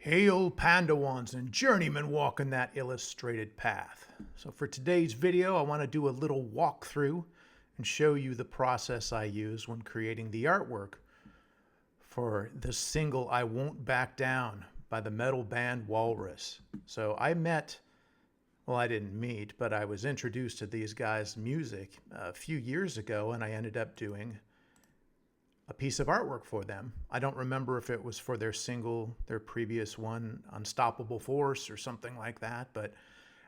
Hail Pandawans and journeymen walking that illustrated path. So for today's video, I want to do a little walkthrough and show you the process I use when creating the artwork for the single I Won't Back Down by the metal band Walrus. So I didn't meet, but I was introduced to these guys' music a few years ago, and I ended up doing a piece of artwork for them. I don't remember if it was for their single, their previous one, Unstoppable Force or something like that, but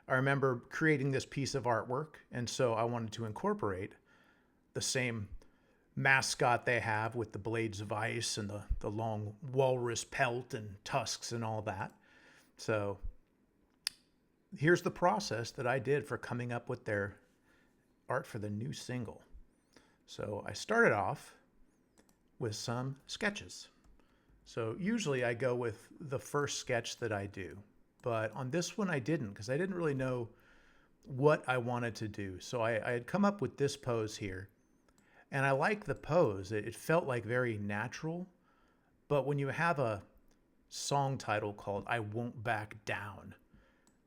I remember creating this piece of artwork, and so I wanted to incorporate the same mascot they have with the blades of ice and the long walrus pelt and tusks and all that. So here's the process that I did for coming up with their art for the new single. So I started off with some sketches. So usually I go with the first sketch that I do, but on this one I didn't, because I didn't really know what I wanted to do. So I had come up with this pose here, and I like the pose. It felt like very natural, but when you have a song title called I Won't Back Down,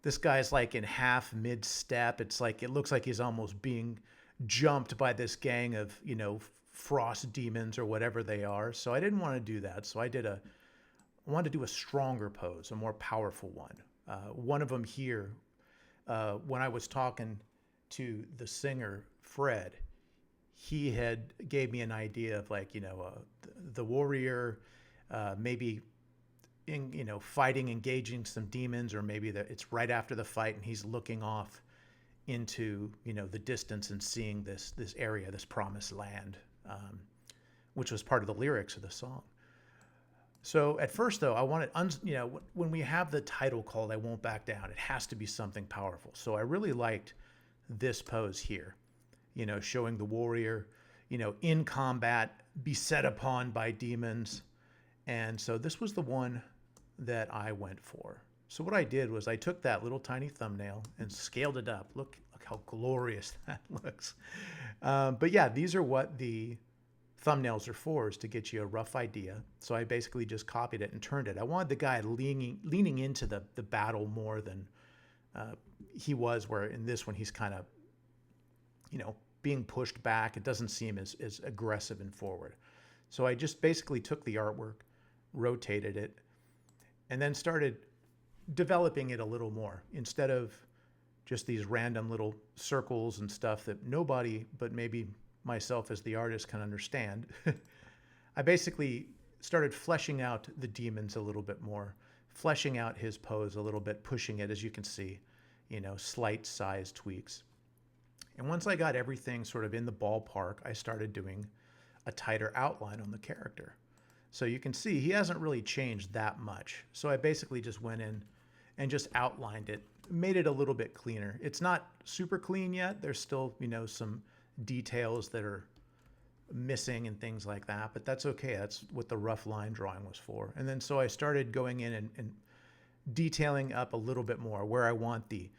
this guy's like in half mid-step. It's like, it looks like he's almost being jumped by this gang of, frost demons or whatever they are. So I didn't want to do that. So I wanted to do a stronger pose, a more powerful one. One of them here, when I was talking to the singer, Fred, he had gave me an idea of like, the warrior, maybe fighting, engaging some demons, or maybe that it's right after the fight and he's looking off into, the distance and seeing this area, this promised land, which was part of the lyrics of the song. So at first, though, I wanted, when we have the title called I Won't Back Down, it has to be something powerful. So I really liked this pose here, showing the warrior, in combat, beset upon by demons. And so this was the one that I went for. So what I did was I took that little tiny thumbnail and scaled it up. Look how glorious that looks. But yeah, these are what the thumbnails are for, is to get you a rough idea. So I basically just copied it and turned it. I wanted the guy leaning into the battle more than he was, where in this one he's kind of, being pushed back. It doesn't seem as aggressive and forward. So I just basically took the artwork, rotated it, and then started developing it a little more, instead of just these random little circles and stuff that nobody but maybe myself as the artist can understand. I basically started fleshing out the demons a little bit more, fleshing out his pose a little bit, pushing it, as you can see, slight size tweaks. And once I got everything sort of in the ballpark, I started doing a tighter outline on the character. So you can see he hasn't really changed that much. So I basically just went in and just outlined it, made it a little bit cleaner. It's not super clean yet. There's still, some details that are missing and things like that, but that's okay. That's what the rough line drawing was for. And then so I started going in and detailing up a little bit more where I want the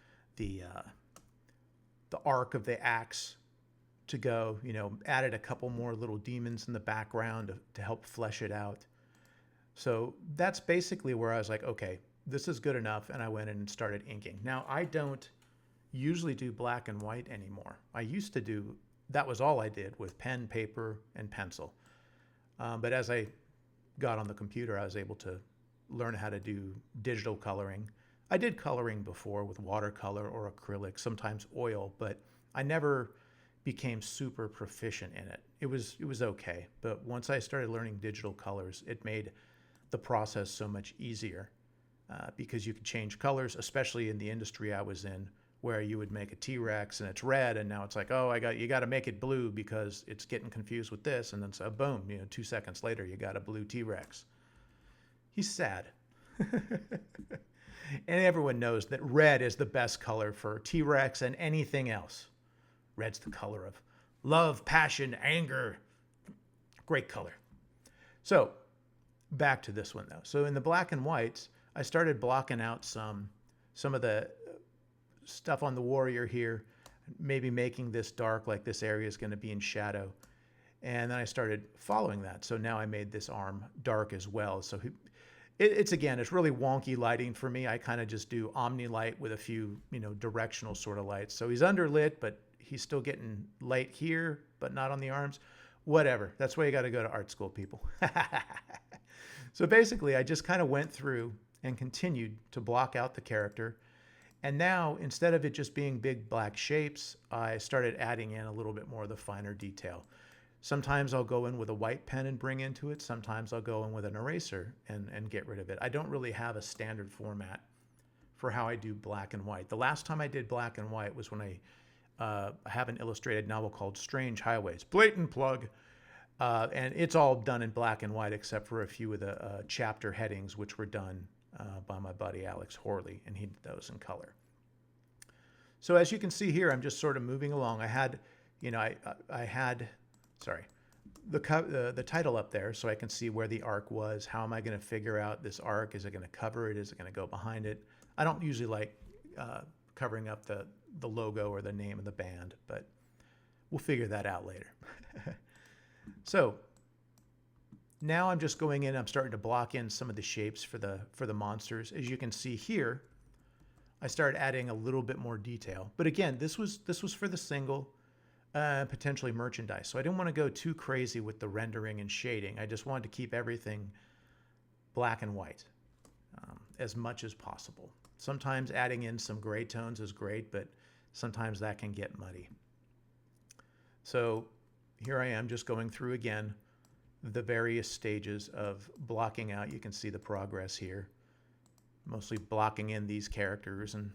arc of the axe to go, added a couple more little demons in the background to help flesh it out. So that's basically where I was like, okay, this is good enough. And I went in and started inking. Now, I don't usually do black and white anymore. I used to do, that was all I did, with pen, paper, and pencil. But as I got on the computer, I was able to learn how to do digital coloring. I did coloring before with watercolor or acrylic, sometimes oil, but I never became super proficient in it. It was okay. But once I started learning digital colors, it made the process so much easier, because you could change colors, especially in the industry I was in, where you would make a T-Rex and it's red, and now it's like, oh, you got to make it blue because it's getting confused with this, and then so boom, 2 seconds later you got a blue T-Rex. He's sad. And everyone knows that red is the best color for T-Rex and anything else. Red's the color of love, passion, anger. Great color. So back to this one though. So in the black and whites, I started blocking out some of the stuff on the warrior here, maybe making this dark, like this area is going to be in shadow. And then I started following that. So now I made this arm dark as well. So It's really wonky lighting for me. I kind of just do omni light with a few, directional sort of lights. So he's underlit, but he's still getting light here, but not on the arms. Whatever. That's why you got to go to art school, people. So basically, I just kind of went through and continued to block out the character. And now, instead of it just being big black shapes, I started adding in a little bit more of the finer detail. Sometimes I'll go in with a white pen and bring into it. Sometimes I'll go in with an eraser and get rid of it. I don't really have a standard format for how I do black and white. The last time I did black and white was when I have an illustrated novel called Strange Highways. Blatant plug. And it's all done in black and white except for a few of the chapter headings, which were done by my buddy Alex Horley, and he did those in color. So as you can see here, I'm just sort of moving along. I had, the title up there so I can see where the arc was. How am I going to figure out this arc? Is it going to cover it? Is it going to go behind it? I don't usually like covering up the logo or the name of the band, but we'll figure that out later. So now I'm just going in, I'm starting to block in some of the shapes for the monsters. As you can see here, I started adding a little bit more detail. But again, this was for the single, potentially merchandise. So I didn't want to go too crazy with the rendering and shading. I just wanted to keep everything black and white as much as possible. Sometimes adding in some gray tones is great, but sometimes that can get muddy. So here I am just going through again the various stages of blocking out. You can see the progress here, mostly blocking in these characters and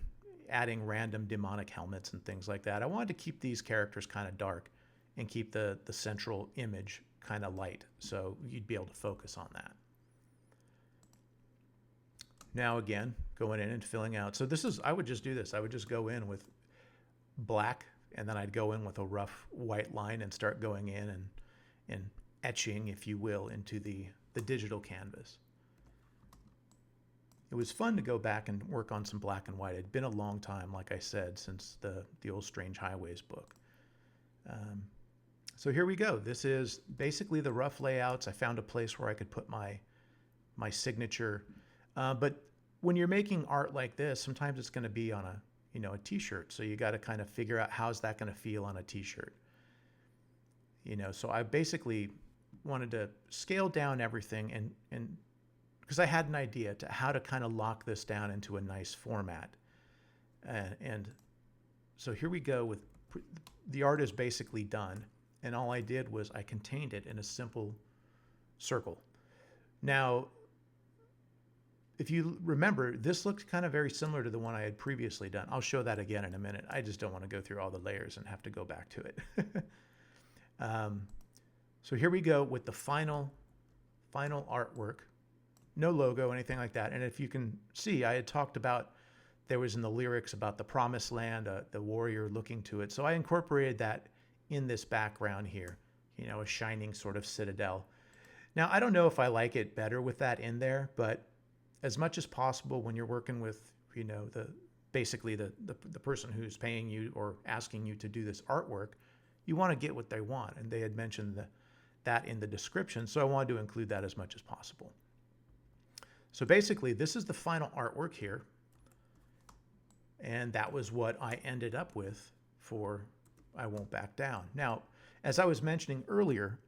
adding random demonic helmets and things like that. I wanted to keep these characters kind of dark and keep the central image kind of light, so you'd be able to focus on that. Now again, going in and filling out. So I would just do this. I would just go in with black, and then I'd go in with a rough white line and start going in and etching, if you will, into the digital canvas. It was fun to go back and work on some black and white. It'd been a long time, like I said, since the old Strange Highways book. So here we go. This is basically the rough layouts. I found a place where I could put my signature. But when you're making art like this, sometimes it's going to be on a t-shirt. So you got to kind of figure out how's that going to feel on a t-shirt. So I basically wanted to scale down everything and because I had an idea to how to kind of lock this down into a nice format. And so here we go with the art is basically done. And all I did was I contained it in a simple circle. Now, if you remember, this looked kind of very similar to the one I had previously done. I'll show that again in a minute. I just don't want to go through all the layers and have to go back to it. So here we go with the final artwork. No logo, anything like that. And if you can see, I had talked about, there was in the lyrics about the promised land, the warrior looking to it. So I incorporated that in this background here, a shining sort of citadel. Now, I don't know if I like it better with that in there, but as much as possible when you're working with, basically the person who's paying you or asking you to do this artwork, you want to get what they want. And they had mentioned that in the description, so I wanted to include that as much as possible. So basically, this is the final artwork here. And that was what I ended up with for I Won't Back Down. Now, as I was mentioning earlier,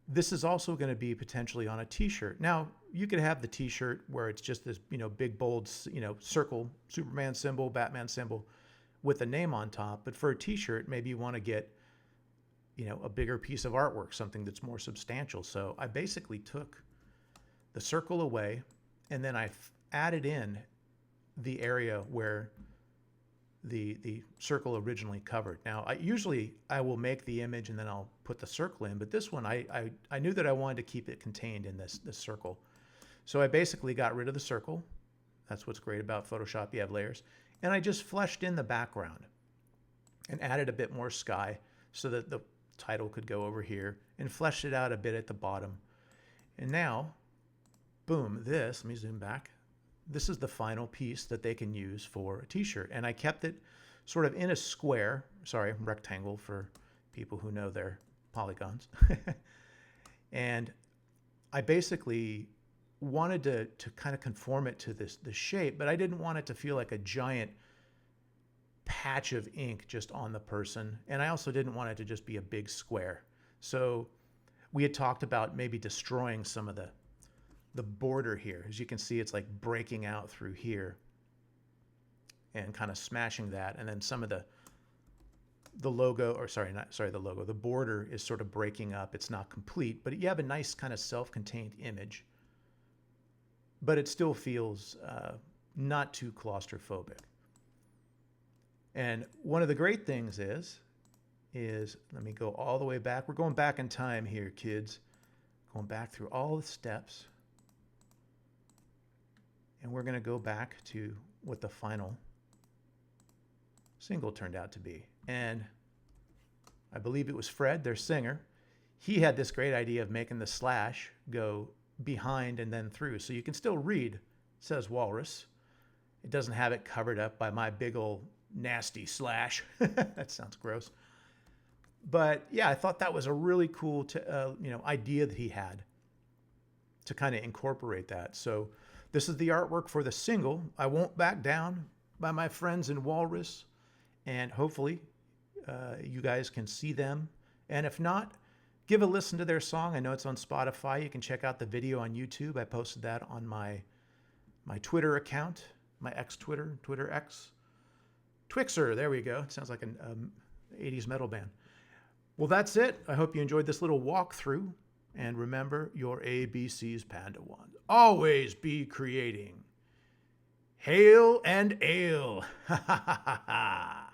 this is also going to be potentially on a t-shirt. Now, you could have the t-shirt where it's just this, big, bold, circle, Superman symbol, Batman symbol with a name on top. But for a t-shirt, maybe you want to get, a bigger piece of artwork, something that's more substantial. So I basically took the circle away, and then I added in the area where the circle originally covered. Now, I will make the image and then I'll put the circle in, but this one, I knew that I wanted to keep it contained in this circle. So I basically got rid of the circle. That's what's great about Photoshop, you have layers. And I just fleshed in the background and added a bit more sky so that the title could go over here, and fleshed it out a bit at the bottom. And now, boom, let me zoom back. This is the final piece that they can use for a t-shirt. And I kept it sort of in a rectangle for people who know their polygons. And I basically wanted to kind of conform it to the shape, but I didn't want it to feel like a giant patch of ink just on the person. And I also didn't want it to just be a big square. So we had talked about maybe destroying some of the border here. As you can see, it's like breaking out through here and kind of smashing that. And then some of the logo, or the border is sort of breaking up. It's not complete, but you have a nice kind of self-contained image, but it still feels not too claustrophobic. And one of the great things is let me go all the way back. We're going back in time here, kids. Going back through all the steps. And we're going to go back to what the final single turned out to be. And I believe it was Fred, their singer. He had this great idea of making the slash go behind and then through. So you can still read, it says Walrus. It doesn't have it covered up by my big old nasty slash. That sounds gross. But yeah, I thought that was a really cool idea that he had to kind of incorporate that. So this is the artwork for the single, I Won't Back Down, by my friends in Walrus. And hopefully you guys can see them. And if not, give a listen to their song. I know it's on Spotify. You can check out the video on YouTube. I posted that on my Twitter account, my ex-Twitter, Twitter X. Twixer, there we go. It sounds like an 80s metal band. Well, that's it. I hope you enjoyed this little walkthrough. And remember your ABCs, Padawan. Always be creating. Hail and ale. Ha ha ha ha ha.